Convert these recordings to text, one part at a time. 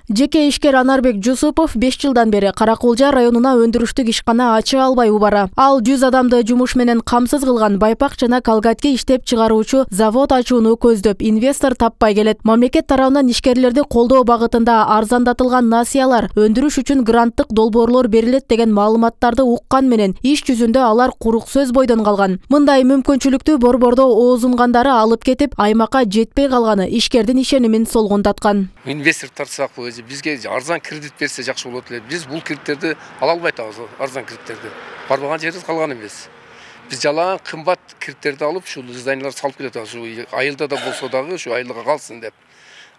Жеке ишкер Анарбек Жусупов 5 жылдан бери Каракулжа районуна өндүрүштүк ишкана ача албай убара. Ал 100 адамды жумуш менен камсыз кылган байпак жана калгатке иштеп чыгаруучу завод ачууну көздөп инвестор таппай келет. Мамлекет тарабынан ишкерлерди колдоо багытында арзандатылган насыялар, өндүрүш үчүн гранттык долбоорлор берилет деген маалыматтарды уккан менен иш жүзүндө алар курук сөз бойдон калган. Мындай мүмкүнчүлүктү борбордо оозунгандары алып кетип, аймакка жетпей калганы ишкердин ишенимин солгундаткан. Инвестор тартсак бизге арзан кредит берсе жакшы болот эле. Биз бул кредиттерди ала албай атабыз, арзан кредиттерди. Барбаган жерибиз калган эмес. Биз жалаң кымбат кредиттерди алып, ушул зданияларды салып келет атабыз. Ушу айылда да болсо дагы ушу айылга калсын деп.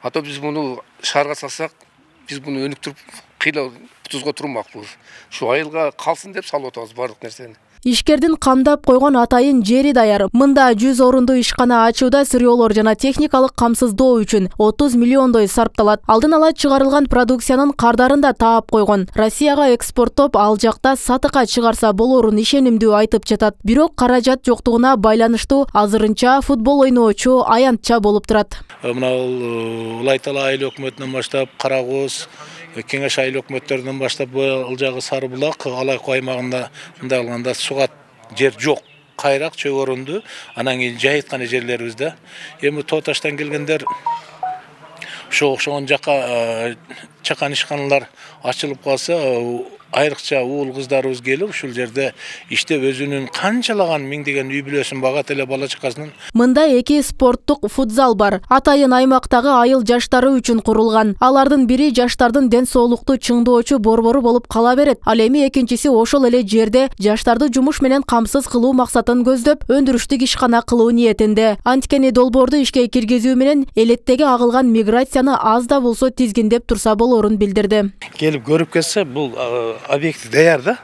Ата биз муну шаарга салсак, биз муну өнүктүрүп кыйла тузга турмакпыз. Ушу айылга калсын деп салып атабыз бардык нерсени. Ишкердин камдап койгон атайын жери даяр. Мында 100 орунду ишкана ачууда сырьеолор жана техникалык камсыздоо үчүн 30 миллиондой сарпталат. Алдын ала чыгарылган продукциянын кардарын да таап койгон. Россияга экспорттоп, ал жакта сатыкка чыгарса болорун ишенимдүү айтып жатат. Бирок каражат жоктугуна байланыштуу азырынча футбол ойноочу аянтча болуп турат. Мына Улайтала айыл өкмөтүнөн баштап Карагоз, Кеңеш айыл өкмөттөрүнөн баштап бул жагы Сары Булак, Алайкы аймагында мындай кылганда суга жер жок, кайрак чөй орунду, анан кийин жайыткан жерлерибизде. Эми Тоо таштан келгендер ошо окшогон жакка чакан ишканалар ачылып калса, айрыкча уул кыздарыбыз келип ушул жерде иштеп өзүнүн канчалаган миңдеген үй бүлөсүн багат эле, бала чакасынын. Мында 2 спорттук футзал бар. Атайын аймактагы айыл жаштары үчүн курулган. Алардын бири жаштардын ден соолукту чыңдоочу борбору болуп кала берет. Ал эми экинчиси ошол эле жерде жаштарды жумуш менен камсыз кылуу максатын көздөп, өндүрүштүк ишкана кылуу ниетинде. Анткени долбоорду ишке киргизүү менен элеттеги агылган миграцияны аз да болсо тизгиндеп турса болорун билдирди. Келип көрүп келсе, бул объекти даяр да.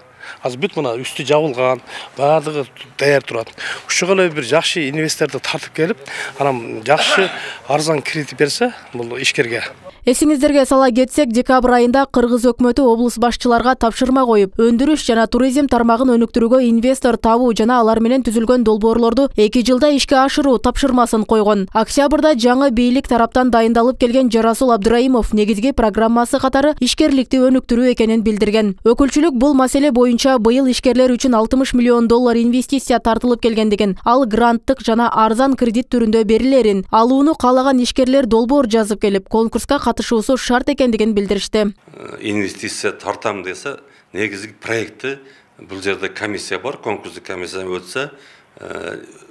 Азыр бүт мына үстү жабылган, баардыгы даяр турат. Ушуга эле бир жакшы инвесторду тартып келип, анан жакшы арзан кредит берсе, бул ишкерге. Эсиңиздерге сала кетсек, декабрь айында Кыргыз өкмөтү облус башчыларга тапшырма коюп, өндүрүш жана туризм тармагын өнүктүрүүгө инвестор табуу жана алар менен түзүлгөн долбоорлорду 2 жылда ишке ашыруу тапшырмасын койгон. Октябрда жаңы бийлик тараптан дайындалып келген Жарасул Абдыраимов негизги программасы катары ишкерликти өнүктүрүү экенин билдирген. Өкүлчүлүк бул маселе боюнча быйыл ишкерлер үчүн 60 миллион доллар инвестиция тартылып келгендигин, ал гранттык жана арзан кредит түрүндө берилерин, алууну каалаган ишкерлер долбоор жазып келип, конкурска катышуусу шарт экендигин билдиришти. Инвестиция тартам десе, негизги проекти бул жерде комиссия бар, конкурстук комиссия өтсө,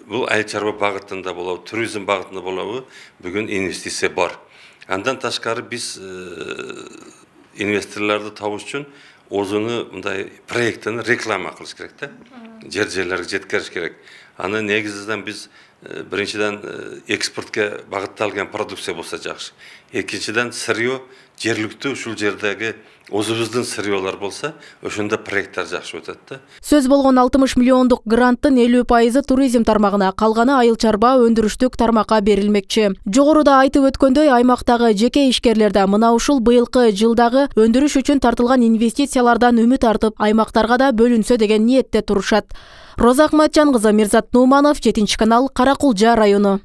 бул айыл чарба багытында болобу, туризм багытында болобу, бүгүн инвестиция бар. Андан ташкары биз инвесторлорду табыш үчүн өзүнү мындай проекттин реклама кылыш керек да. Жерлерге жеткириш керек. Аны негизинен биз биринчиден экспортко багытталган продукция болсо жакшы. Экинчиден сырье жергиликтүү ушул жердеги өзүбүздүн сырьелор болсо, ошондо проекттер жакшы өтөт да. Сөз болгон 60 миллиондук гранттын 50% туризм тармагына, калганы айыл чарба өндүрүштүк тармакка берилмекчи. Жогоруда айтып өткөндөй, аймактагы жеке ишкерлер да мына ушул быйылкы жылдагы өндүрүш үчүн тартылган инвестициялардан үмүт артып, аймактарга да бөлүнсө деген ниетте турушат. Роза Акматжан кызы, Мирзат Нуманов, 7 канал, Каракулжа району.